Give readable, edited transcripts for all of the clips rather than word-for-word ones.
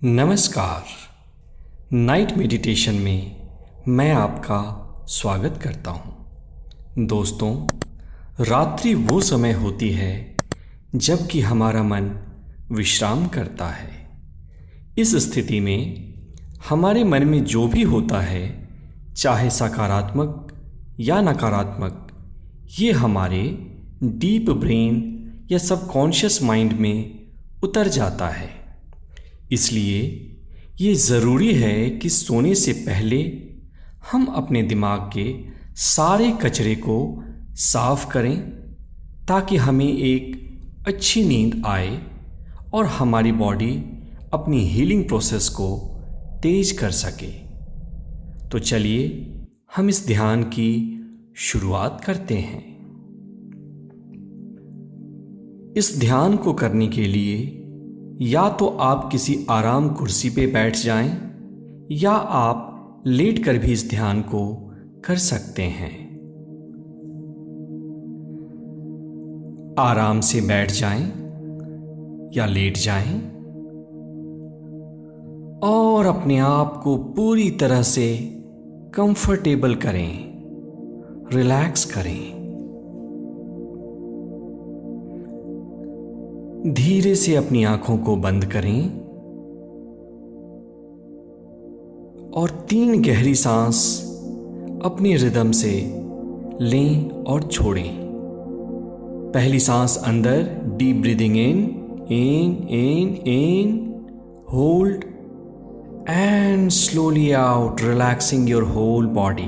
नमस्कार। Night meditation में मैं आपका स्वागत करता हूँ। दोस्तों, रात्रि वो समय होती है जबकि हमारा मन विश्राम करता है। इस स्थिति में हमारे मन में जो भी होता है, चाहे सकारात्मक या नकारात्मक, ये हमारे डीप ब्रेन या सबकॉन्शियस माइंड में उतर जाता है। इसलिए ये ज़रूरी है कि सोने से पहले हम अपने दिमाग के सारे कचरे को साफ करें, ताकि हमें एक अच्छी नींद आए और हमारी बॉडी अपनी हीलिंग प्रोसेस को तेज कर सके। तो चलिए हम इस ध्यान की शुरुआत करते हैं। इस ध्यान को करने के लिए या तो आप किसी आराम कुर्सी पे बैठ जाएं, या आप लेटकर भी इस ध्यान को कर सकते हैं। आराम से बैठ जाएं या लेट जाएं और अपने आप को पूरी तरह से कंफर्टेबल करें, रिलैक्स करें। धीरे से अपनी आंखों को बंद करें और 3 गहरी सांस अपनी रिदम से लें और छोड़ें। पहली सांस अंदर, deep breathing in, hold and slowly out, relaxing your whole body.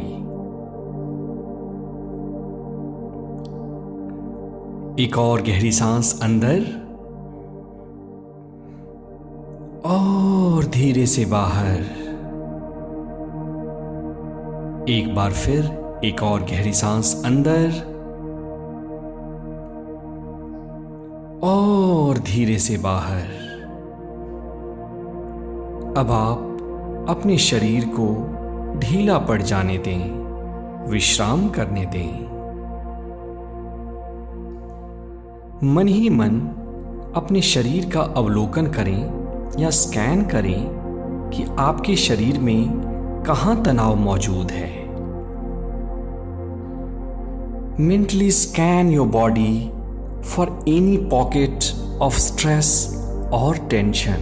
एक और गहरी सांस अंदर और धीरे से बाहर। एक बार फिर एक और गहरी सांस अंदर और धीरे से बाहर। अब आप अपने शरीर को ढीला पड़ जाने दें, विश्राम करने दें। मन ही मन अपने शरीर का अवलोकन करें या स्कैन करें कि आपके शरीर में कहां तनाव मौजूद है। Mentally scan your body for any pocket of stress और टेंशन।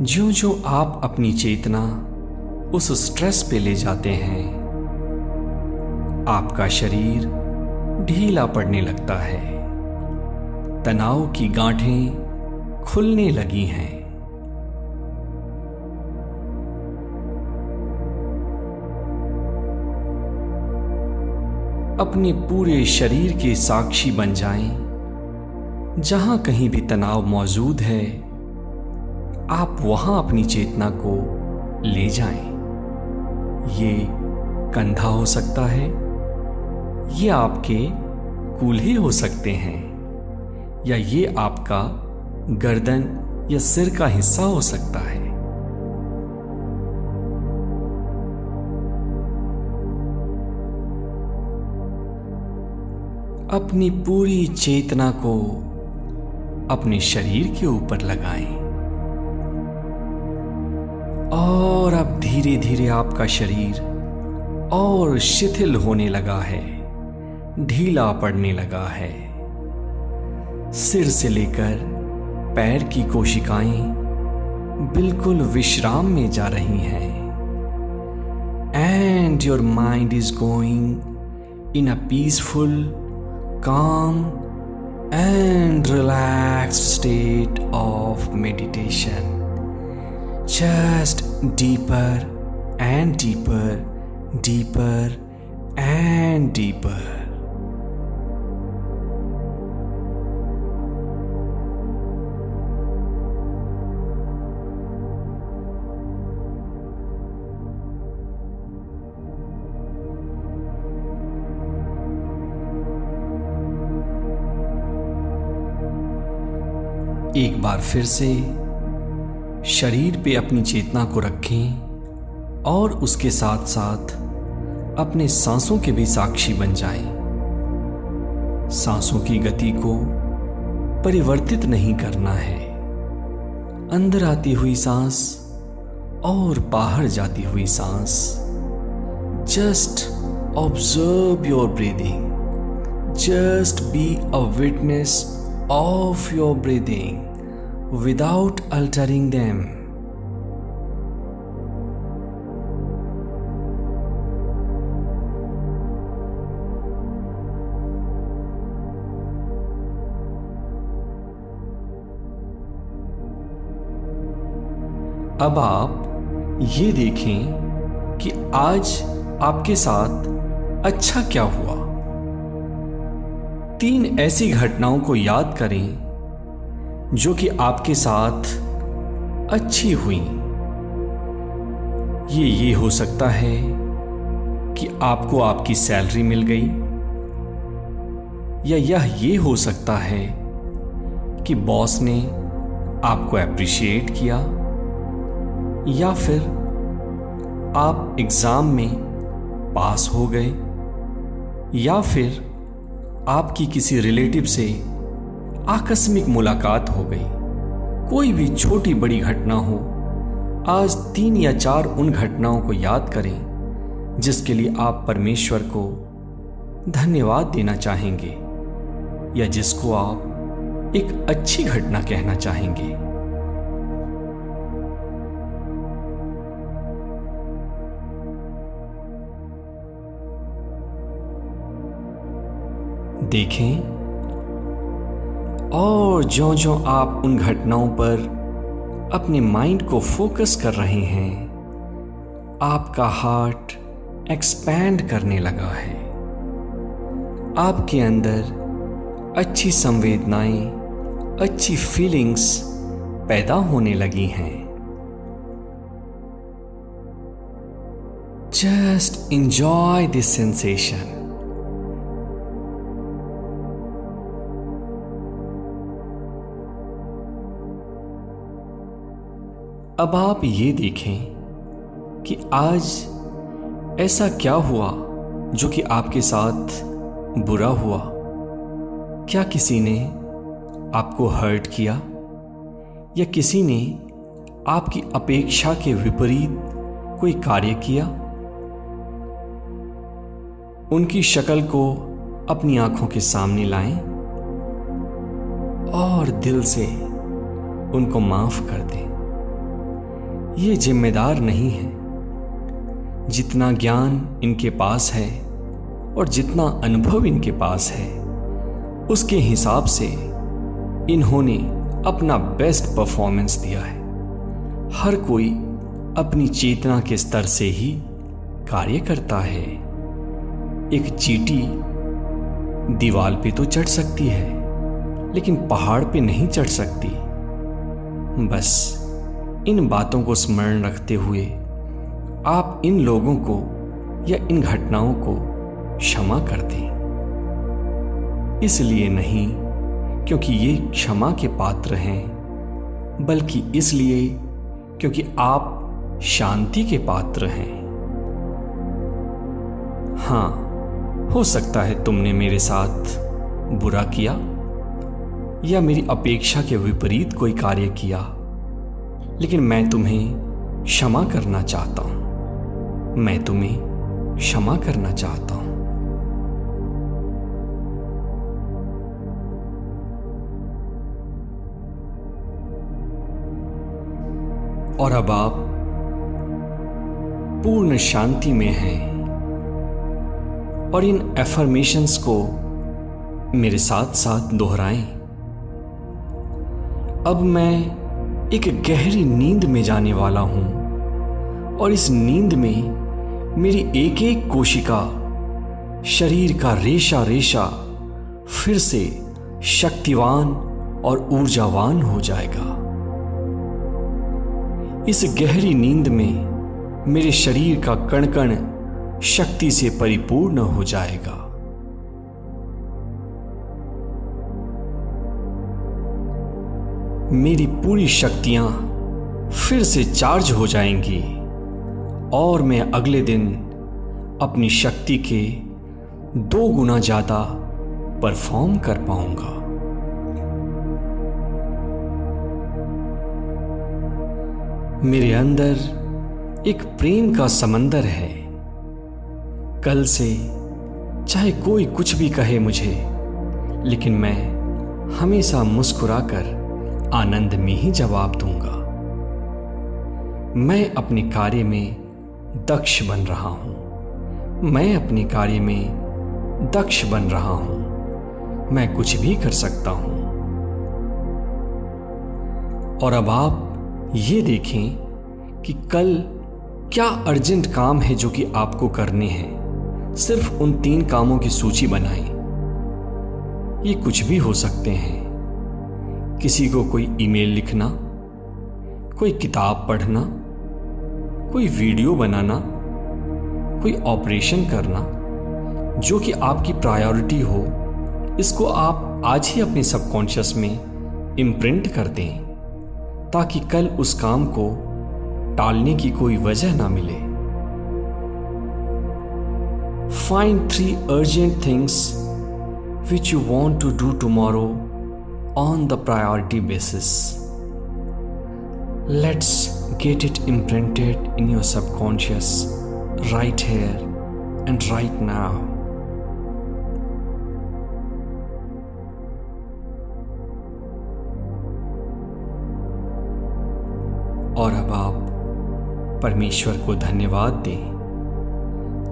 ज्यों-ज्यों आप अपनी चेतना उस स्ट्रेस पे ले जाते हैं, आपका शरीर ढीला पड़ने लगता है, तनाव की गांठें खुलने लगी हैं। अपने पूरे शरीर के साक्षी बन जाएं। जहां कहीं भी तनाव मौजूद है, आप वहां अपनी चेतना को ले जाएं। ये कंधा हो सकता है, ये आपके कूल्हे हो सकते हैं, या ये आपका गर्दन या सिर का हिस्सा हो सकता है। अपनी पूरी चेतना को अपने शरीर के ऊपर लगाएं और अब धीरे धीरे आपका शरीर और शिथिल होने लगा है, ढीला पड़ने लगा है। सिर से लेकर पैर की कोशिकाएं बिल्कुल विश्राम में जा रही हैं। And your mind is going in a peaceful, calm and relaxed state of meditation. Just deeper and deeper, deeper and deeper. एक बार फिर से शरीर पे अपनी चेतना को रखें और उसके साथ साथ अपने सांसों के भी साक्षी बन जाएं। सांसों की गति को परिवर्तित नहीं करना है। अंदर आती हुई सांस और बाहर जाती हुई सांस। Just observe your breathing. Just be a witness of your breathing without altering them. अब आप ये देखें कि आज आपके साथ अच्छा क्या हुआ। 3 ऐसी घटनाओं को याद करें जो कि आपके साथ अच्छी हुई। ये हो सकता है कि आपको आपकी सैलरी मिल गई, या ये हो सकता है कि बॉस ने आपको एप्रिशिएट किया, या फिर आप एग्जाम में पास हो गए, या फिर आपकी किसी रिलेटिव से आकस्मिक मुलाकात हो गई। कोई भी छोटी बड़ी घटना हो, आज 3 या 4 उन घटनाओं को याद करें जिसके लिए आप परमेश्वर को धन्यवाद देना चाहेंगे, या जिसको आप एक अच्छी घटना कहना चाहेंगे। देखें, और ज्यों-ज्यों आप उन घटनाओं पर अपने माइंड को फोकस कर रहे हैं, आपका हार्ट एक्सपैंड करने लगा है। आपके अंदर अच्छी संवेदनाएं, अच्छी फीलिंग्स पैदा होने लगी हैं। Just enjoy this sensation. अब आप ये देखें कि आज ऐसा क्या हुआ जो कि आपके साथ बुरा हुआ। क्या किसी ने आपको हर्ट किया, या किसी ने आपकी अपेक्षा के विपरीत कोई कार्य किया? उनकी शक्ल को अपनी आंखों के सामने लाएं और दिल से उनको माफ कर दें। ये जिम्मेदार नहीं है। जितना ज्ञान इनके पास है और जितना अनुभव इनके पास है, उसके हिसाब से इन्होंने अपना बेस्ट परफॉर्मेंस दिया है। हर कोई अपनी चेतना के स्तर से ही कार्य करता है। एक चींटी दीवार पे तो चढ़ सकती है, लेकिन पहाड़ पे नहीं चढ़ सकती। बस इन बातों को स्मरण रखते हुए आप इन लोगों को या इन घटनाओं को क्षमा कर दें। इसलिए नहीं क्योंकि ये क्षमा के पात्र हैं, बल्कि इसलिए क्योंकि आप शांति के पात्र हैं। हाँ, हो सकता है तुमने मेरे साथ बुरा किया या मेरी अपेक्षा के विपरीत कोई कार्य किया, लेकिन मैं तुम्हें क्षमा करना चाहता हूं। मैं तुम्हें क्षमा करना चाहता हूं। और अब आप पूर्ण शांति में हैं और इन एफर्मेशंस को मेरे साथ साथ दोहराएं। अब मैं एक गहरी नींद में जाने वाला हूं और इस नींद में मेरी एक एक कोशिका, शरीर का रेशा रेशा फिर से शक्तिवान और ऊर्जावान हो जाएगा। इस गहरी नींद में मेरे शरीर का कण कण शक्ति से परिपूर्ण हो जाएगा। मेरी पूरी शक्तियां फिर से चार्ज हो जाएंगी और मैं अगले दिन अपनी शक्ति के 2 गुना ज्यादा परफॉर्म कर पाऊंगा। मेरे अंदर एक प्रेम का समंदर है। कल से चाहे कोई कुछ भी कहे मुझे, लेकिन मैं हमेशा मुस्कुराकर आनंद में ही जवाब दूंगा। मैं अपने कार्य में दक्ष बन रहा हूं। मैं अपने कार्य में दक्ष बन रहा हूं। मैं कुछ भी कर सकता हूं। और अब आप ये देखें कि कल क्या अर्जेंट काम है जो कि आपको करने हैं। सिर्फ उन 3 कामों की सूची बनाएं। ये कुछ भी हो सकते हैं। किसी को कोई ईमेल लिखना, कोई किताब पढ़ना, कोई वीडियो बनाना, कोई ऑपरेशन करना। जो कि आपकी प्रायोरिटी हो, इसको आप आज ही अपने सबकॉन्शियस में इम्प्रिंट कर दें, ताकि कल उस काम को टालने की कोई वजह ना मिले। Find 3 urgent things which you want to do tomorrow on the priority basis. Let's get it imprinted in your subconscious right here and right now. और अब आप परमेश्वर को धन्यवाद दें।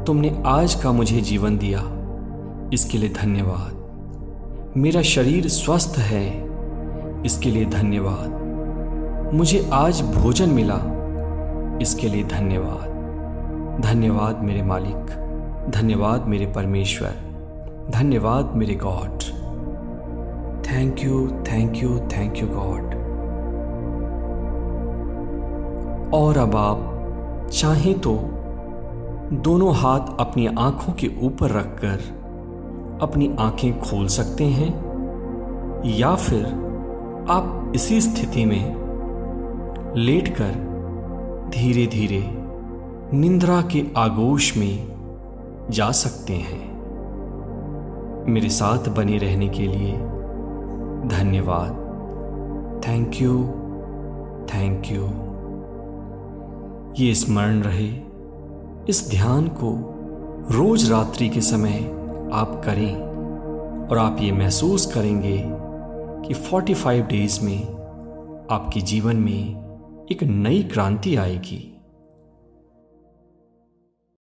तुमने आज का मुझे जीवन दिया, इसके लिए धन्यवाद। मेरा शरीर स्वस्थ है, इसके लिए धन्यवाद। मुझे आज भोजन मिला, इसके लिए धन्यवाद। धन्यवाद मेरे मालिक, धन्यवाद मेरे परमेश्वर, धन्यवाद मेरे God. Thank you, thank you, thank you God. और अब आप चाहें तो दोनों हाथ अपनी आंखों के ऊपर रखकर अपनी आंखें खोल सकते हैं, या फिर आप इसी स्थिति में लेटकर धीरे धीरे निंद्रा के आगोश में जा सकते हैं। मेरे साथ बने रहने के लिए धन्यवाद। Thank you, thank you. ये स्मरण रहे, इस ध्यान को रोज रात्रि के समय आप करें, और आप ये महसूस करेंगे कि 45 डेज में आपके जीवन में एक नई क्रांति आएगी।